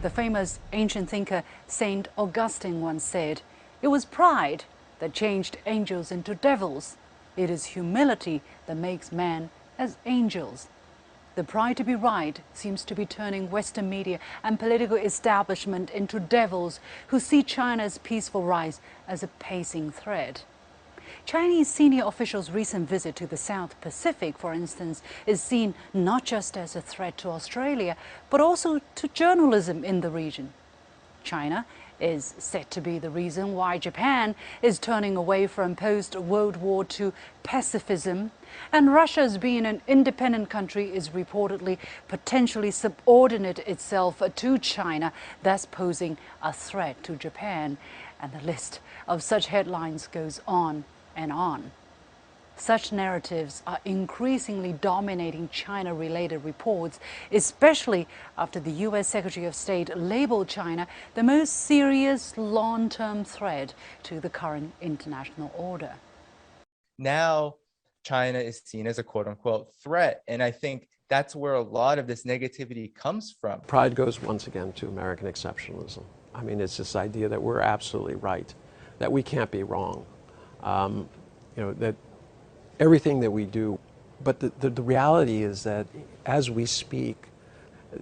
The famous ancient thinker Saint Augustine once said, "It was pride that changed angels into devils. It is humility that makes man as angels." The pride to be right seems to be turning Western media and political establishment into devils who see China's peaceful rise as a pacing threat. Chinese senior officials' recent visit to the South Pacific, for instance, is seen not just as a threat to Australia, but also to journalism in the region. China is said to be the reason why Japan is turning away from post-World War II pacifism, and Russia's being an independent country is reportedly potentially subordinate itself to China, thus posing a threat to Japan. And the list of such headlines goes on and on. Such narratives are increasingly dominating China-related reports, especially after the U.S. Secretary of State labeled China the most serious long-term threat to the current international order. Now, China is seen as a quote-unquote threat, and I think that's where a lot of this negativity comes from. Pride goes once again to American exceptionalism. I mean, it's this idea that we're absolutely right, that we can't be wrong. That everything that we do, but the reality is that as we speak,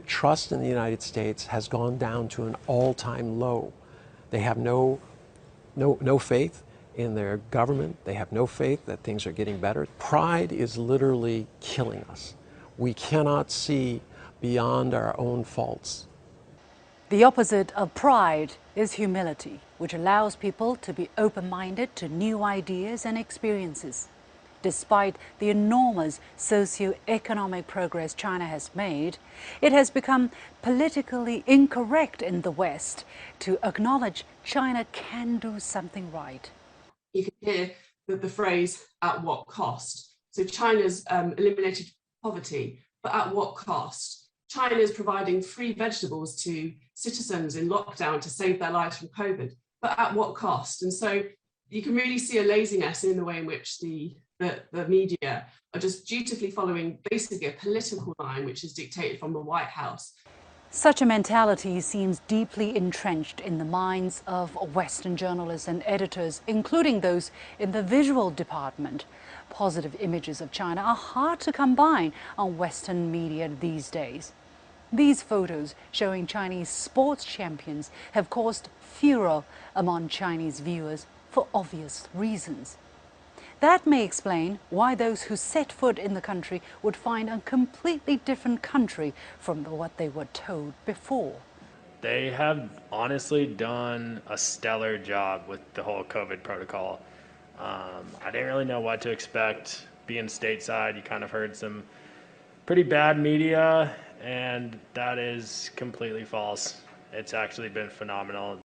trust in the United States has gone down to an all-time low. They have no faith in their government. They have no faith that things are getting better. Pride is literally killing us. We cannot see beyond our own faults. The opposite of pride is humility, which allows people to be open-minded to new ideas and experiences. Despite the enormous socio-economic progress China has made, it has become politically incorrect in the West to acknowledge China can do something right. You can hear the phrase, "at what cost?" So China's eliminated poverty, but at what cost? China is providing free vegetables to citizens in lockdown to save their lives from COVID, but at what cost? And so you can really see a laziness in the way in which the media are just dutifully following basically a political line which is dictated from the White House. Such a mentality seems deeply entrenched in the minds of Western journalists and editors, including those in the visual department. Positive images of China are hard to come by on Western media these days. These photos showing Chinese sports champions have caused furor among Chinese viewers for obvious reasons. That may explain why those who set foot in the country would find a completely different country from what they were told before. They have honestly done a stellar job with the whole COVID protocol. I didn't really know what to expect. Being stateside, you kind of heard some pretty bad media, and that is completely false. It's actually been phenomenal.